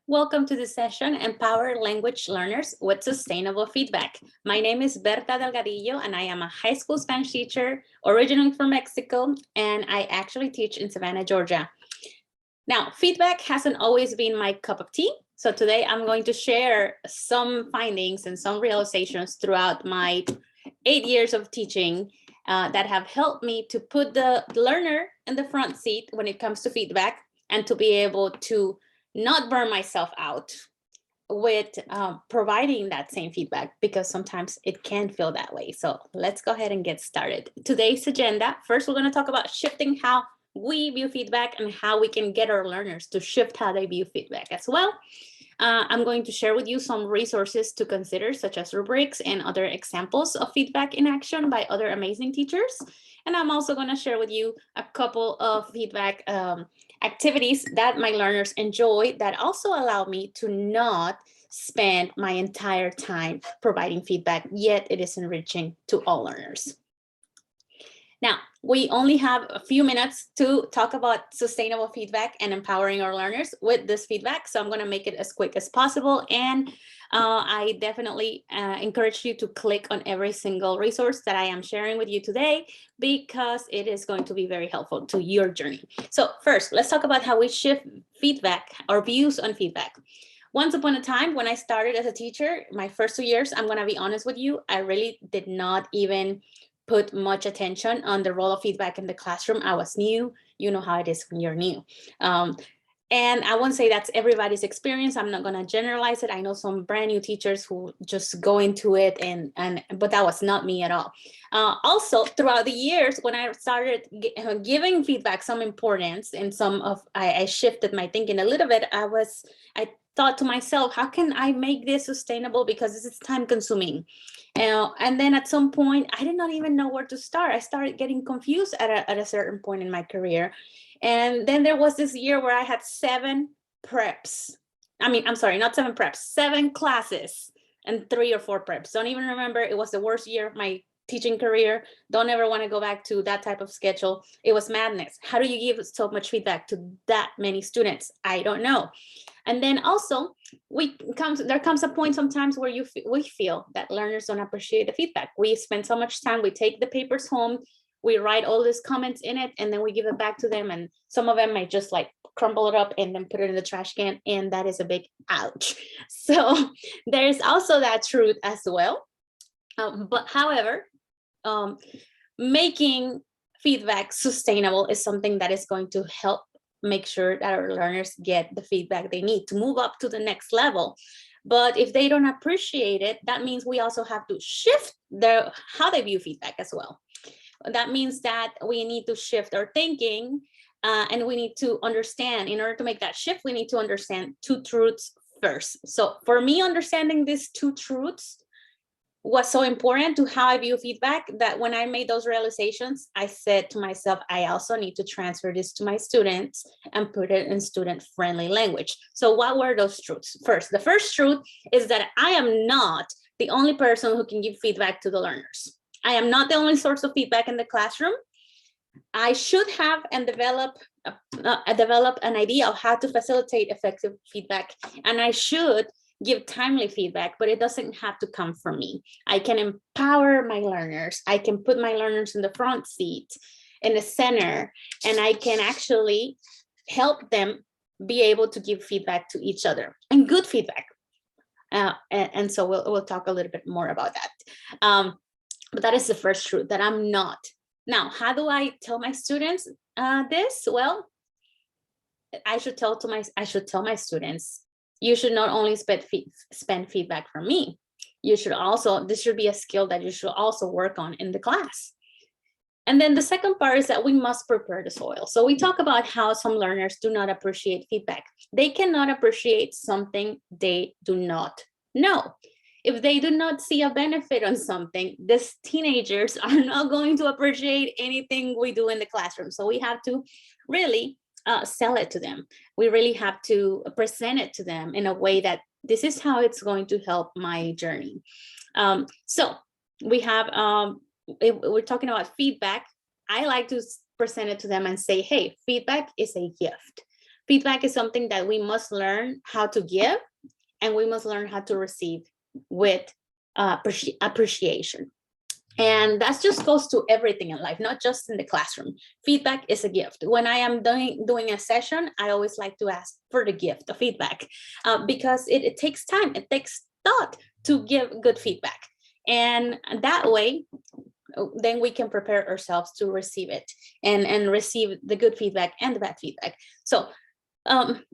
Welcome to the session, Empower Language Learners with Sustainable Feedback. My name is Bertha Delgadillo, and I am a high school Spanish teacher, originally from Mexico, and I actually teach in Savannah, Georgia. Now, feedback hasn't always been my cup of tea, so today I'm going to share some findings and some realizations throughout my 8 years of teaching that have helped me to put the learner in the front seat when it comes to feedback and to be able to not burn myself out with providing that same feedback, because sometimes it can feel that way. So let's go ahead and get started. Today's agenda, first we're going to talk about shifting how we view feedback and how we can get our learners to shift how they view feedback as well. I'm going to share with you some resources to consider, such as rubrics and other examples of feedback in action by other amazing teachers. And I'm also going to share with you a couple of feedback activities that my learners enjoy that also allow me to not spend my entire time providing feedback, yet it is enriching to all learners. Now, we only have a few minutes to talk about sustainable feedback and empowering our learners with this feedback. So I'm going to make it as quick as possible. And I definitely encourage you to click on every single resource that I am sharing with you today, because it is going to be very helpful to your journey. So first, let's talk about how we shift feedback or views on feedback. Once upon a time, when I started as a teacher, my first 2 years, I'm going to be honest with you, I really did not even put much attention on the role of feedback in the classroom. I was new. You know how it is when you're new. And I won't say that's everybody's experience. I'm not going to generalize it. I know some brand new teachers who just go into it, but that was not me at all. Also, throughout the years, when I started giving feedback some importance and I shifted my thinking a little bit. I thought to myself, how can I make this sustainable? Because this is time consuming. And then at some point, I did not even know where to start. I started getting confused at a certain point in my career. And then there was this year where I had 7 preps. I'm sorry, not 7 preps, 7 classes and 3 or 4 preps. Don't even remember. It was the worst year of my teaching career. Don't ever want to go back to that type of schedule. It was madness. How do you give so much feedback to that many students? I don't know. And then also, there comes a point sometimes where we feel that learners don't appreciate the feedback. We spend so much time, we take the papers home, we write all these comments in it, and then we give it back to them. And some of them might just like crumble it up and then put it in the trash can. And that is a big ouch. So there's also that truth as well. But however, making feedback sustainable is something that is going to help make sure that our learners get the feedback they need to move up to the next level. But if they don't appreciate it, that means we also have to shift how they view feedback as well. That means that we need to shift our thinking, and we need to understand, in order to make that shift, we need to understand 2 truths first. So for me, understanding these 2 truths was so important to how I view feedback, that when I made those realizations, I said to myself, I also need to transfer this to my students and put it in student-friendly language. So what were those truths? First, the first truth is that I am not the only person who can give feedback to the learners. I am not the only source of feedback in the classroom. I should have and develop an idea of how to facilitate effective feedback, and I should give timely feedback, but it doesn't have to come from me. I can empower my learners. I can put my learners in the front seat, in the center, and I can actually help them be able to give feedback to each other, and good feedback. And so we'll talk a little bit more about that. But that is the first truth, that I'm not. Now, how do I tell my students this? Well, I should tell my students, you should not only spend feedback from me. This should be a skill that you should also work on in the class. And then the second part is that we must prepare the soil. So we talk about how some learners do not appreciate feedback. They cannot appreciate something they do not know. If they do not see a benefit on something, these teenagers are not going to appreciate anything we do in the classroom. So we have to really sell it to them. We really have to present it to them in a way that this is how it's going to help my journey. So we have, if we're talking about feedback, I like to present it to them and say, hey, feedback is a gift. Feedback is something that we must learn how to give, and we must learn how to receive with appreciation. And that just goes to everything in life, not just in the classroom. Feedback is a gift. When I am doing a session, I always like to ask for the gift of feedback, because it takes time, it takes thought to give good feedback. And that way, then we can prepare ourselves to receive it and receive the good feedback and the bad feedback. So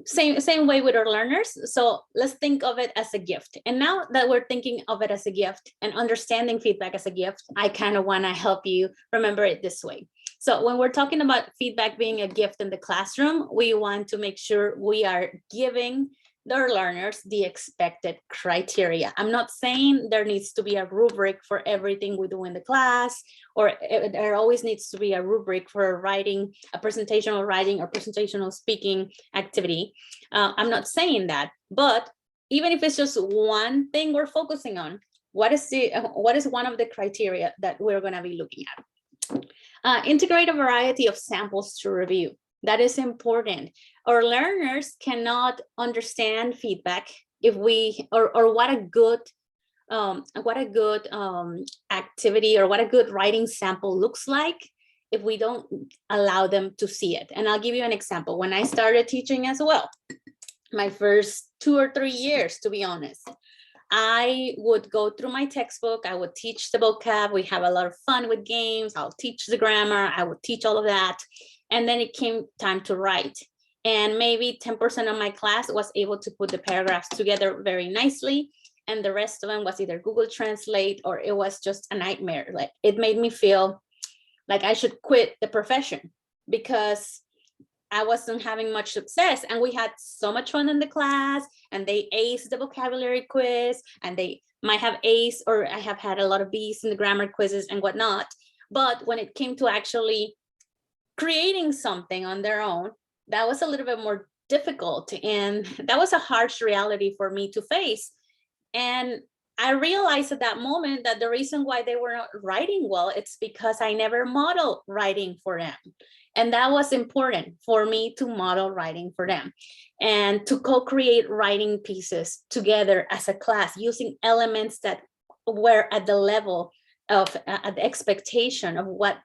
same way with our learners. So let's think of it as a gift. And now that we're thinking of it as a gift and understanding feedback as a gift, I kind of want to help you remember it this way. So when we're talking about feedback being a gift in the classroom, we want to make sure we are giving their learners the expected criteria. I'm not saying there needs to be a rubric for everything we do in the class, or there always needs to be a rubric for writing, a presentational writing or presentational speaking activity. I'm not saying that, but even if it's just one thing we're focusing on, what is one of the criteria that we're going to be looking at? Integrate a variety of samples to review. That is important. Our learners cannot understand feedback if we, or what a good activity or what a good writing sample looks like if we don't allow them to see it. And I'll give you an example. When I started teaching as well, my first 2 or 3 years, to be honest, I would go through my textbook. I would teach the vocab. We have a lot of fun with games. I'll teach the grammar. I would teach all of that. And then it came time to write. And maybe 10% of my class was able to put the paragraphs together very nicely. And the rest of them was either Google Translate or it was just a nightmare. Like, it made me feel like I should quit the profession because I wasn't having much success. And we had so much fun in the class, and they aced the vocabulary quiz, and they might have aced, or I have had a lot of B's in the grammar quizzes and whatnot. But when it came to actually creating something on their own, that was a little bit more difficult. And that was a harsh reality for me to face. And I realized at that moment that the reason why they were not writing well, it's because I never modeled writing for them. And that was important for me to model writing for them and to co-create writing pieces together as a class using elements that were at the level of the expectation of what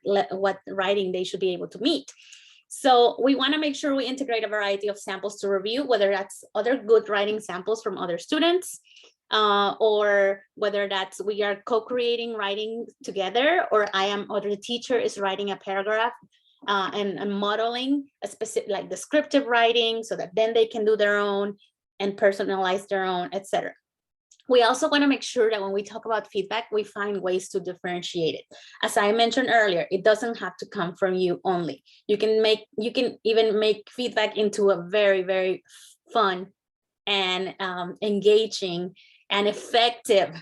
writing they should be able to meet. So we want to make sure we integrate a variety of samples to review, whether that's other good writing samples from other students, or whether that's we are co-creating writing together, or the teacher is writing a paragraph and modeling a specific, like descriptive writing, so that then they can do their own and personalize their own, etc. We also want to make sure that when we talk about feedback, we find ways to differentiate it. As I mentioned earlier, it doesn't have to come from you only. You can even make feedback into a very, very fun and engaging and effective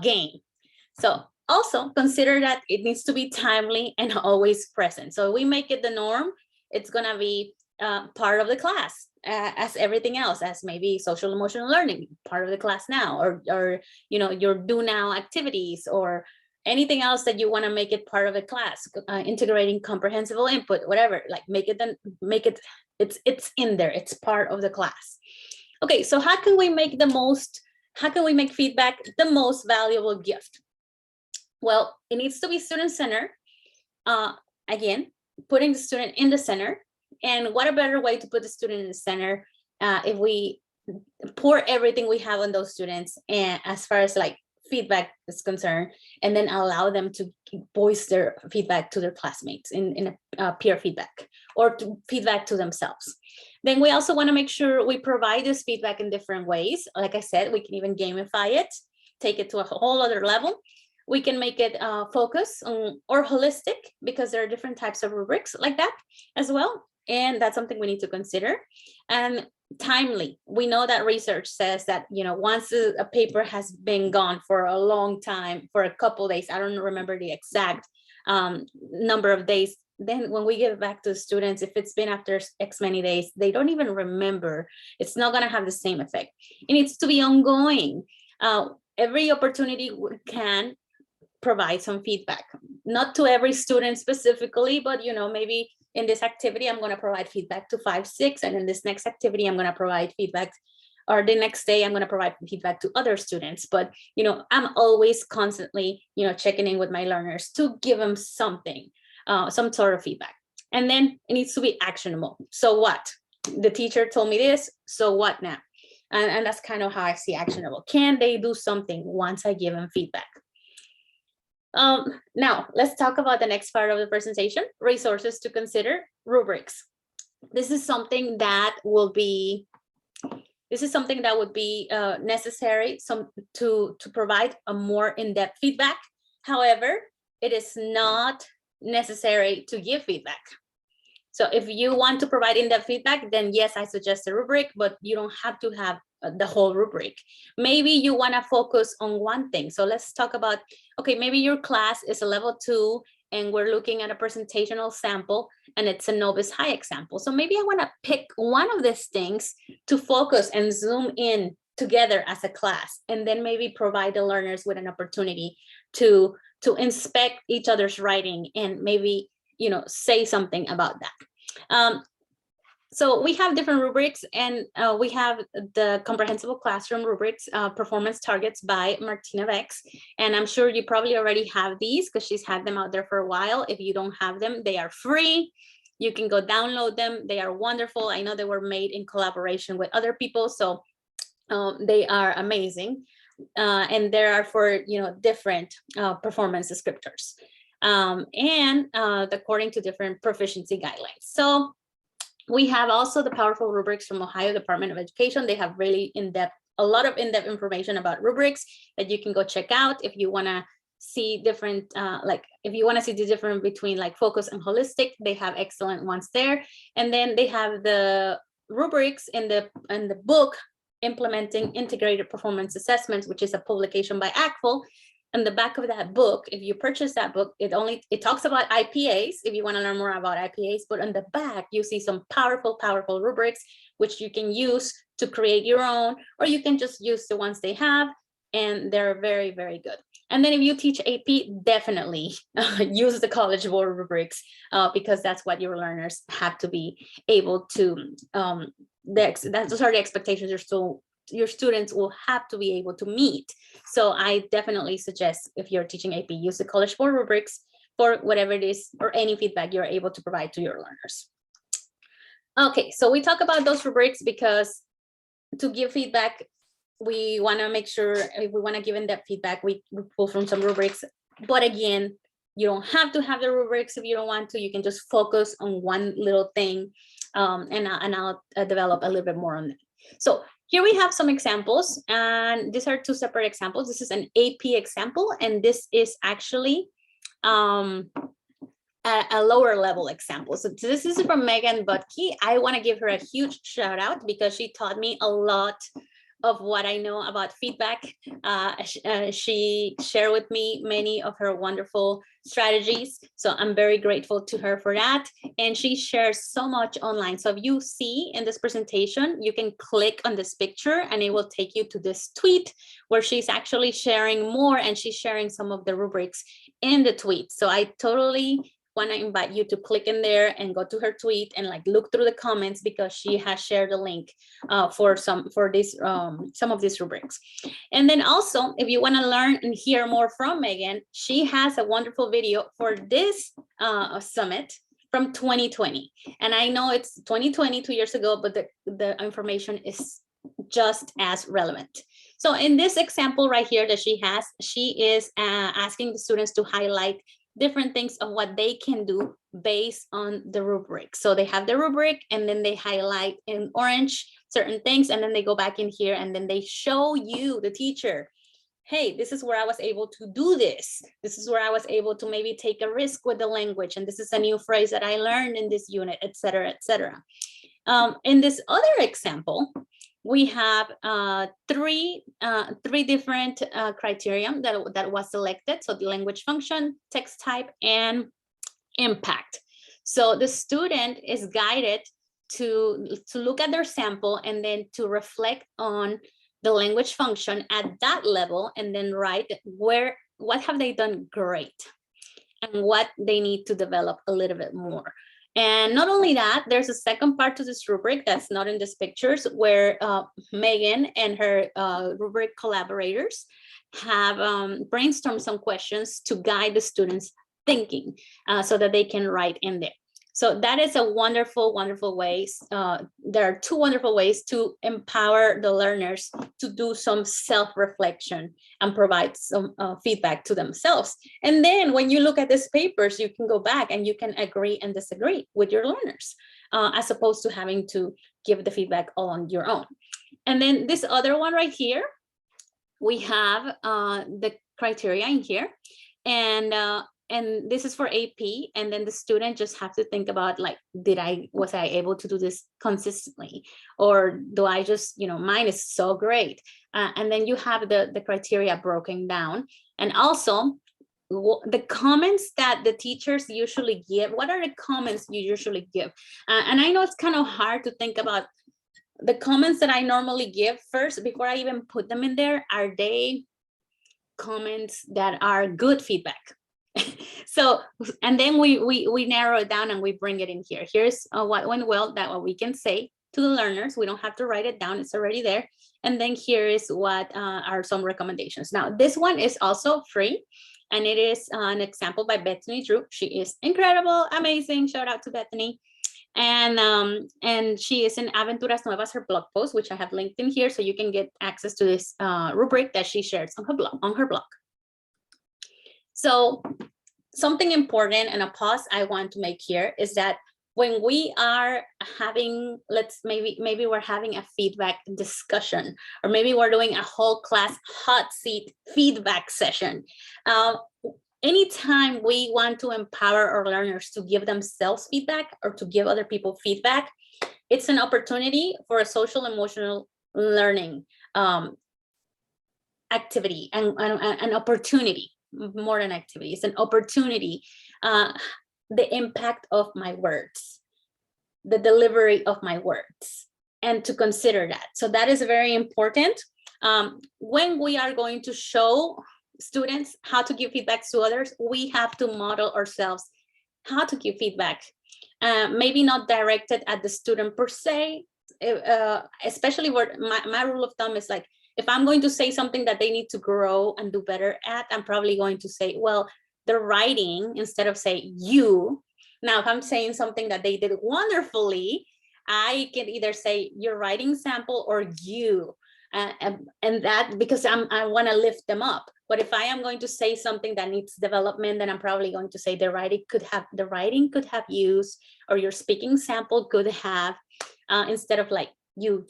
game. So also consider that it needs to be timely and always present. So we make it the norm, it's gonna be part of the class. As everything else, as maybe social emotional learning, part of the class now, or your do now activities, or anything else that you want to make it part of the class, integrating comprehensible input, whatever, like make it it's in there, it's part of the class. Okay, so how can we make feedback the most valuable gift? Well, it needs to be student-centered. Again, putting the student in the center. And what a better way to put the student in the center if we pour everything we have on those students, and as far as like feedback is concerned, and then allow them to voice their feedback to their classmates in a peer feedback, or to feedback to themselves. Then we also want to make sure we provide this feedback in different ways. Like I said, we can even gamify it, take it to a whole other level. We can make it focus on, or holistic, because there are different types of rubrics like that as well. And that's something we need to consider. And timely. We know that research says that, once a paper has been gone for a long time, for a couple of days, I don't remember the exact number of days, then when we give it back to students, if it's been after X many days, they don't even remember. It's not going to have the same effect. It needs to be ongoing. Every opportunity can provide some feedback, not to every student specifically, but maybe in this activity, I'm going to provide feedback to 5, 6, and in this next activity, I'm going to provide feedback, or the next day, I'm going to provide feedback to other students. But, I'm always constantly, checking in with my learners to give them something, some sort of feedback. And then it needs to be actionable. So what? The teacher told me this, so what now? And that's kind of how I see actionable. Can they do something once I give them feedback? Now, let's talk about the next part of the presentation, resources to consider, rubrics. This is something that would be necessary to provide a more in-depth feedback. However, it is not necessary to give feedback. So if you want to provide in-depth feedback, then yes, I suggest a rubric, but you don't have to have the whole rubric. Maybe you want to focus on one thing. So let's talk about, okay, maybe your class is a level 2 and we're looking at a presentational sample and it's a novice high example. So maybe I want to pick one of these things to focus and zoom in together as a class, and then maybe provide the learners with an opportunity to inspect each other's writing and maybe say something about that. So we have different rubrics, and we have the comprehensible classroom rubrics, performance targets by Martina Vex. And I'm sure you probably already have these because she's had them out there for a while. If you don't have them, they are free. You can go download them. They are wonderful. I know they were made in collaboration with other people, so they are amazing. And there are for different performance descriptors. And according to different proficiency guidelines. So we have also the powerful rubrics from Ohio Department of Education. They have really a lot of in-depth information about rubrics that you can go check out if you want to see different, if you want to see the difference between like focus and holistic. They have excellent ones there. And then they have the rubrics in the book, Implementing Integrated Performance Assessments, which is a publication by ACFL. On the back of that book, if you purchase that book, it talks about IPAs if you want to learn more about IPAs, but on the back you see some powerful rubrics which you can use to create your own, or you can just use the ones they have, and they're very, very good. And then if you teach AP, definitely use the College Board rubrics because that's what your learners have to be able to, those are the expectations your students will have to be able to meet. So I definitely suggest, if you're teaching AP, use the College Board rubrics for whatever it is or any feedback you're able to provide to your learners. Okay, so we talk about those rubrics because to give feedback, we want to make sure, if we want to give in-depth feedback, we pull from some rubrics. But again, you don't have to have the rubrics if you don't want to. You can just focus on one little thing, and I'll develop a little bit more on that. So here we have some examples, and these are 2 separate examples. This is an AP example, and this is actually a lower level example. So this is from Megan Butke. I want to give her a huge shout out because she taught me a lot of what I know about feedback. She shared with me many of her wonderful strategies. So I'm very grateful to her for that. And she shares so much online. So if you see in this presentation, you can click on this picture and it will take you to this tweet where she's actually sharing more, and she's sharing some of the rubrics in the tweet. So I totally want to invite you to click in there and go to her tweet and look through the comments, because she has shared a link for some of these rubrics. And then also, if you want to learn and hear more from Megan, she has a wonderful video for this summit from 2020. And I know it's 2020, 2 years ago, but the information is just as relevant. So in this example right here that she has, she is asking the students to highlight different things of what they can do based on the rubric. So they have the rubric and then they highlight in orange certain things, and then they go back in here and then they show you, the teacher, hey, this is where I was able to do this. This is where I was able to maybe take a risk with the language. And this is a new phrase that I learned in this unit, etc., etc. In this other example, we have three different criteria that was selected. So the language function, text type, and impact. So the student is guided to look at their sample and then to reflect on the language function at that level, and then write what have they done great and what they need to develop a little bit more. And not only that, there's a second part to this rubric that's not in these pictures, where Megan and her rubric collaborators have brainstormed some questions to guide the students' thinking so that they can write in there. So that is a wonderful, wonderful ways. There are two wonderful ways to empower the learners to do some self-reflection and provide some feedback to themselves. And then when you look at these papers, you can go back and you can agree and disagree with your learners, as opposed to having to give the feedback all on your own. And then this other one right here, we have the criteria in here. And this is for AP, and then the student just have to think about, like, was I able to do this consistently, or do I just, mine is so great. And then you have the criteria broken down, and also the comments that the teachers usually give. What are the comments you usually give? And I know it's kind of hard to think about the comments that I normally give first before I even put them in there. Are they comments that are good feedback? So, and then we narrow it down and we bring it in here. Here's what went well, that what we can say to the learners. We don't have to write it down, it's already there. And then here is what are some recommendations. Now, this one is also free, and it is an example by Bethany Drew. She is incredible, amazing. Shout out to Bethany. And she is in Aventuras Nuevas, her blog post, which I have linked in here, so you can get access to this rubric that she shares on her blog. So something important and a pause I want to make here is that when we are having, maybe we're having a feedback discussion, or maybe we're doing a whole class hot seat feedback session. Anytime we want to empower our learners to give themselves feedback or to give other people feedback, it's an opportunity for a social emotional learning activity, and an opportunity. More than activity, it's an opportunity. The impact of my words, the delivery of my words, and to consider that. So that is very important. When we are going to show students how to give feedback to others, we have to model ourselves how to give feedback. Maybe not directed at the student per se, especially where my rule of thumb is like, if I'm going to say something that they need to grow and do better at, I'm probably going to say, well, the writing, instead of say you. Now, if I'm saying something that they did wonderfully, I can either say your writing sample or you, and that, because I want to lift them up. But if I am going to say something that needs development, then I'm probably going to say the writing could have used, or your speaking sample could have, instead of like you.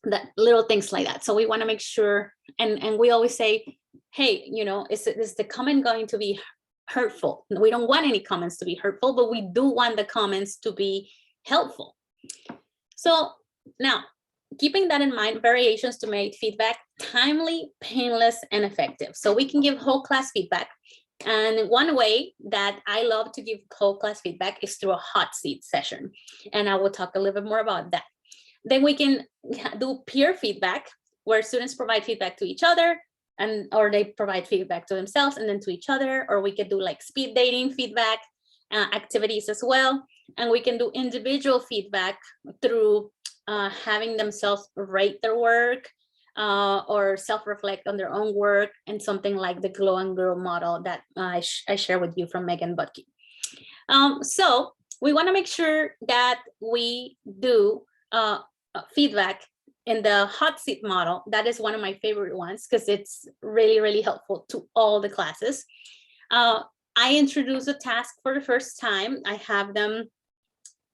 That little things like that. So we want to make sure, and we always say, hey, is the comment going to be hurtful? We don't want any comments to be hurtful, but we do want the comments to be helpful. So now, keeping that in mind, variations to make feedback timely, painless, and effective. So we can give whole class feedback. And one way that I love to give whole class feedback is through a hot seat session. And I will talk a little bit more about that. Then we can do peer feedback, where students provide feedback to each other, or they provide feedback to themselves and then to each other. Or we could do like speed dating feedback activities as well. And we can do individual feedback through having themselves rate their work, or self-reflect on their own work, and something like the glow and grow model that I share with you from Megan Butke. So we want to make sure that we do feedback in the hot seat model. That is one of my favorite ones, because it's really, really helpful to all the classes. I introduce a task for the first time. I have them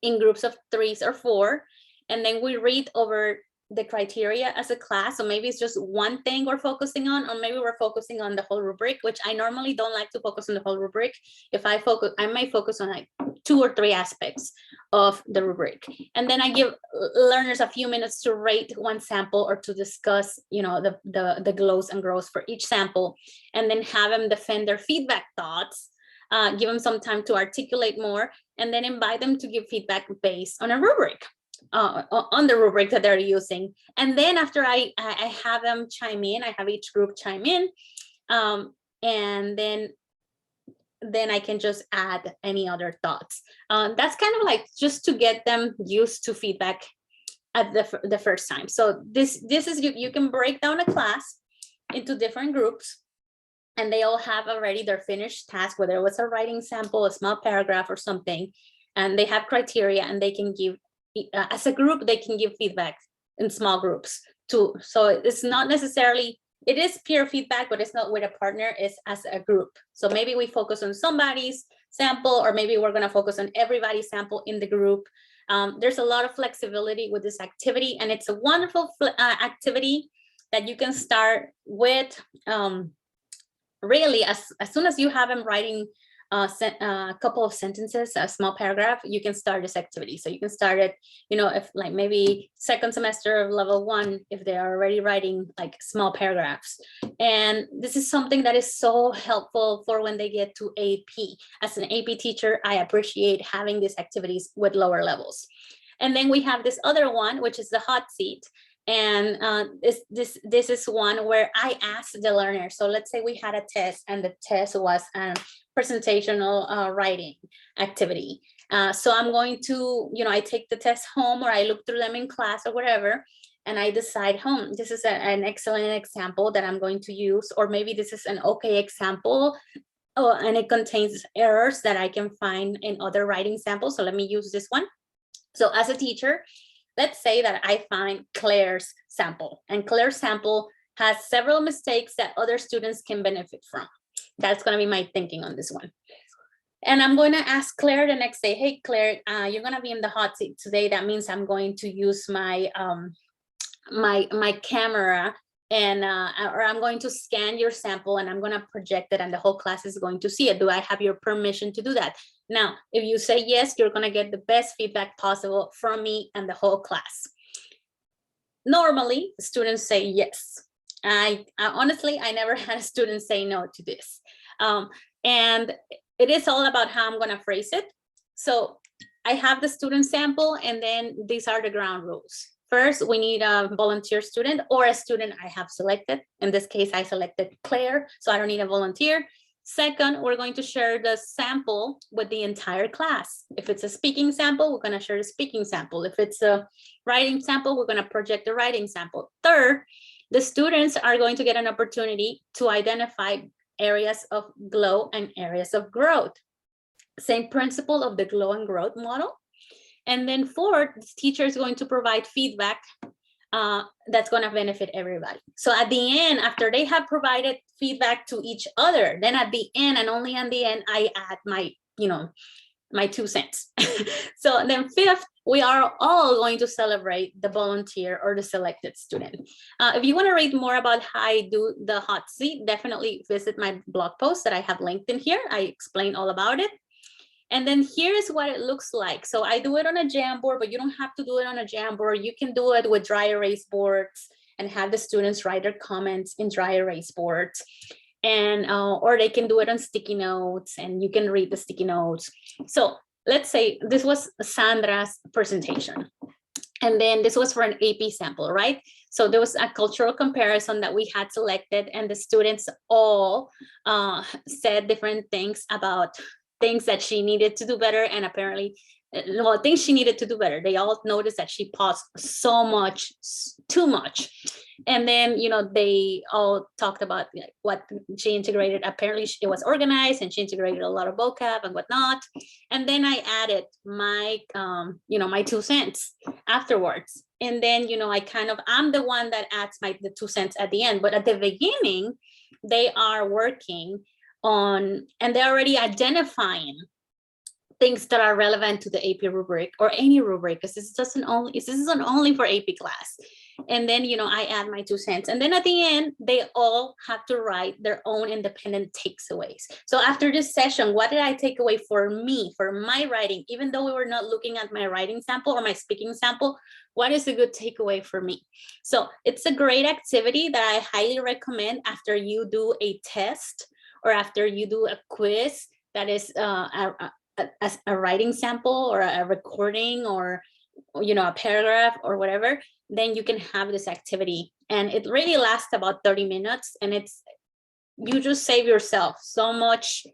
in groups of 3 or 4, and then we read over the criteria as a class. So maybe it's just one thing we're focusing on, or maybe we're focusing on the whole rubric, which I normally don't like to focus on the whole rubric. If I focus, I might focus on like 2 or 3 aspects of the rubric. And then I give learners a few minutes to rate one sample, or to discuss, the glows and grows for each sample, and then have them defend their feedback thoughts, give them some time to articulate more, and then invite them to give feedback based on a rubric. On the rubric that they're using. And then after I have them chime in, I have each group chime in, and then then I can just add any other thoughts. That's kind of like just to get them used to feedback at the first time. So this is, you can break down a class into different groups, and they all have already their finished task, whether it was a writing sample, a small paragraph or something, and they have criteria, and they can give, as a group, they can give feedback in small groups too. So it's not necessarily, it is peer feedback, but it's not with a partner, it's as a group. So maybe we focus on somebody's sample, or maybe we're gonna focus on everybody's sample in the group. There's a lot of flexibility with this activity, and it's a wonderful activity that you can start with really as soon as you have them writing a couple of sentences, a small paragraph, you can start this activity. So you can start it, you know, if like maybe second semester of level 1, if they are already writing like small paragraphs. And this is something that is so helpful for when they get to AP. As an AP teacher, I appreciate having these activities with lower levels. And then we have this other one, which is the hot seat. And this is one where I asked the learner. So let's say we had a test, and the test was a presentational writing activity. So I'm going to, you know, I take the test home, or I look through them in class or whatever, and I decide, this is an excellent example that I'm going to use, or maybe this is an okay example, and it contains errors that I can find in other writing samples. So let me use this one. So as a teacher, let's say that I find Claire's sample, and Claire's sample has several mistakes that other students can benefit from. That's going to be my thinking on this one. And I'm going to ask Claire the next day, hey, Claire, you're going to be in the hot seat today. That means I'm going to use my my camera, and or I'm going to scan your sample, and I'm going to project it, and the whole class is going to see it. Do I have your permission to do that? Now, if you say yes, you're going to get the best feedback possible from me and the whole class. Normally, students say yes. I honestly, I never had a student say no to this. And it is all about how I'm going to phrase it. So I have the student sample, and then these are the ground rules. First, we need a volunteer student, or a student I have selected. In this case, I selected Claire, so I don't need a volunteer. Second, we're going to share the sample with the entire class. If it's a speaking sample, we're going to share the speaking sample. If it's a writing sample, we're going to project the writing sample. Third, the students are going to get an opportunity to identify areas of glow and areas of growth. Same principle of the glow and growth model. And then fourth, the teacher is going to provide feedback that's going to benefit everybody. So at the end, after they have provided feedback to each other, then at the end, and only at the end, I add my, you know, my 2 cents. So then fifth, we are all going to celebrate the volunteer or the selected student. If you want to read more about how I do the hot seat, definitely visit my blog post that I have linked in here. I explain all about it. And then here's what it looks like. So I do it on a Jamboard, but you don't have to do it on a Jamboard. You can do it with dry erase boards and have the students write their comments in dry erase boards. And or they can do it on sticky notes, and you can read the sticky notes. So let's say this was Sandra's presentation, and then this was for an AP sample, right? So there was a cultural comparison that we had selected, and the students all said different things about things that she needed to do better, and apparently, well, things she needed to do better. They all noticed that she paused so much, too much. And then, you know, they all talked about like what she integrated. Apparently it was organized, and she integrated a lot of vocab and whatnot. And then I added my, you know, my 2 cents afterwards. And then, you know, I'm the one that adds the 2 cents at the end. But at the beginning, they are working on, and they're already identifying things that are relevant to the AP rubric, or any rubric, because this isn't only for AP class. And then, you know, I add my 2 cents. And then at the end, they all have to write their own independent takeaways. So after this session, what did I take away for me, for my writing? Even though we were not looking at my writing sample or my speaking sample, what is a good takeaway for me? So it's a great activity that I highly recommend after you do a test, or after you do a quiz that is a writing sample, or a recording, or, you know, a paragraph or whatever. Then you can have this activity, and it really lasts about 30 minutes, and you just save yourself so much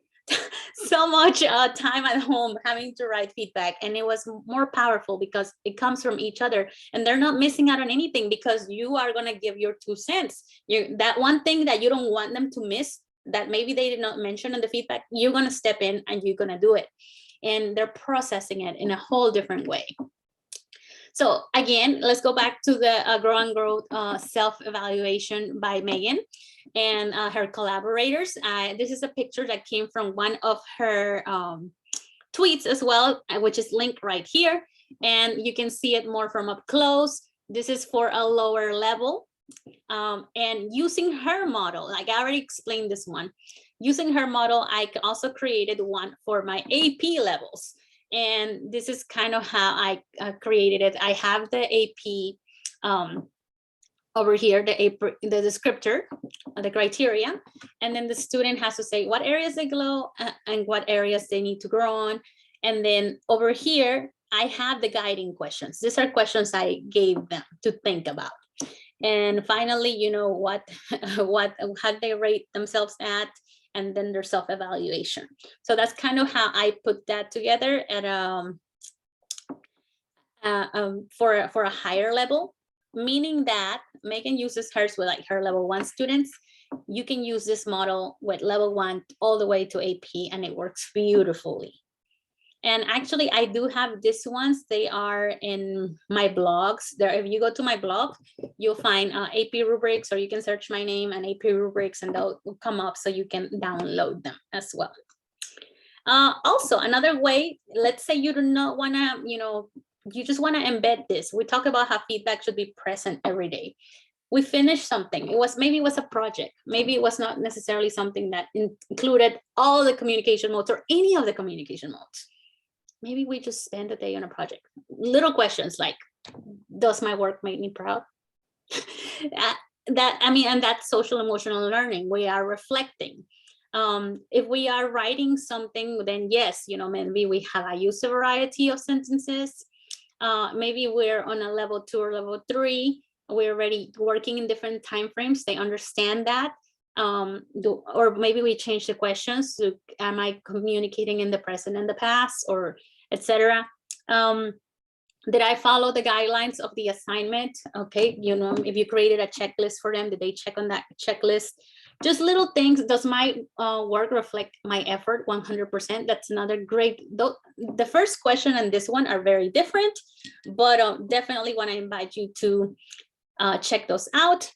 so much time at home having to write feedback, and it was more powerful because it comes from each other, and they're not missing out on anything because you are going to give your 2 cents. That one thing that you don't want them to miss, that maybe they did not mention in the feedback, you're going to step in and you're going to do it, and they're processing it in a whole different way. So again, let's go back to the Grow and Grow self-evaluation by Megan and her collaborators. This is a picture that came from one of her tweets as well, which is linked right here. And you can see it more from up close. This is for a lower level. And using her model, like I already explained this one, using her model, I also created one for my AP levels. And this is kind of how I created it. I have the AP over here, the descriptor, the criteria, and then the student has to say what areas they glow and what areas they need to grow on. And then over here, I have the guiding questions. These are questions I gave them to think about. And finally, you know, what how they rate themselves at, and then their self-evaluation. So that's kind of how I put that together at for a higher level, meaning that Megan uses hers with like her level 1 students. You can use this model with level 1 all the way to AP, and it works beautifully. And actually, I do have these ones. They are in my blogs. There, if you go to my blog, you'll find AP rubrics, or you can search my name and AP rubrics, and they'll come up so you can download them as well. Also, another way, let's say you do not want to, you know, you just want to embed this. We talk about how feedback should be present every day. We finished something. Maybe it was a project. Maybe it was not necessarily something that included all the communication modes or any of the communication modes. Maybe we just spend a day on a project. Little questions like, does my work make me proud? And that's social emotional learning. We are reflecting. If we are writing something, then yes, you know, maybe I use a variety of sentences. Maybe we're on a level 2 or level 3. We're already working in different time frames. They understand that. Or maybe we change the questions to, am I communicating in the present and the past, or etc. Did I follow the guidelines of the assignment? Okay, you know, if you created a checklist for them, did they check on that checklist? Just little things. Does my work reflect my effort 100%? That's another great, the first question and this one are very different, but definitely want to invite you to check those out.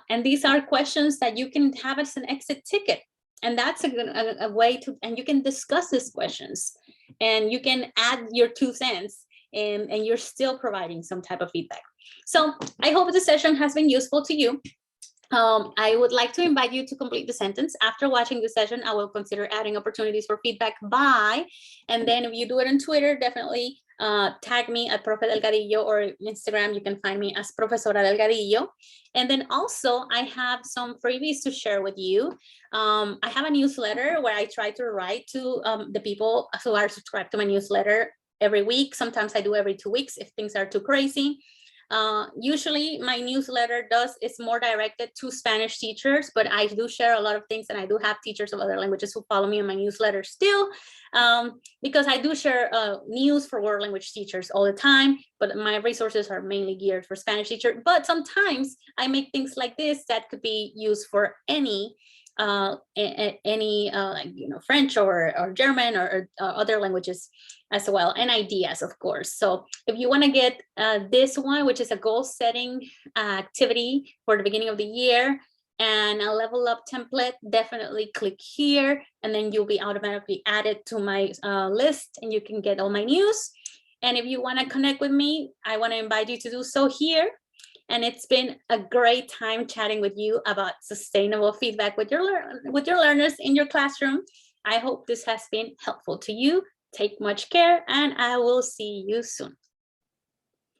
And these are questions that you can have as an exit ticket. And that's a way to, and you can discuss these questions, and you can add your 2 cents, and you're still providing some type of feedback. So I hope the session has been useful to you. I would like to invite you to complete the sentence. After watching the session, I will consider adding opportunities for feedback by, and then if you do it on Twitter, definitely tag me at Profe Delgadillo, or Instagram, you can find me as Profesora Delgadillo. And then also I have some freebies to share with you. I have a newsletter where I try to write to the people who are subscribed to my newsletter every week. Sometimes I do every 2 weeks if things are too crazy. Usually my newsletter is more directed to Spanish teachers, but I do share a lot of things, and I do have teachers of other languages who follow me on my newsletter still, because I do share news for world language teachers all the time, but my resources are mainly geared for Spanish teachers. But sometimes I make things like this that could be used for any you know, French or German or other languages as well, and ideas, of course. So if you want to get this one, which is a goal setting activity for the beginning of the year and a level up template, definitely click here, and then you'll be automatically added to my list, and you can get all my news. And if you want to connect with me, I want to invite you to do so here. And it's been a great time chatting with you about sustainable feedback with your learners in your classroom. I hope this has been helpful to you. Take much care, and I will see you soon.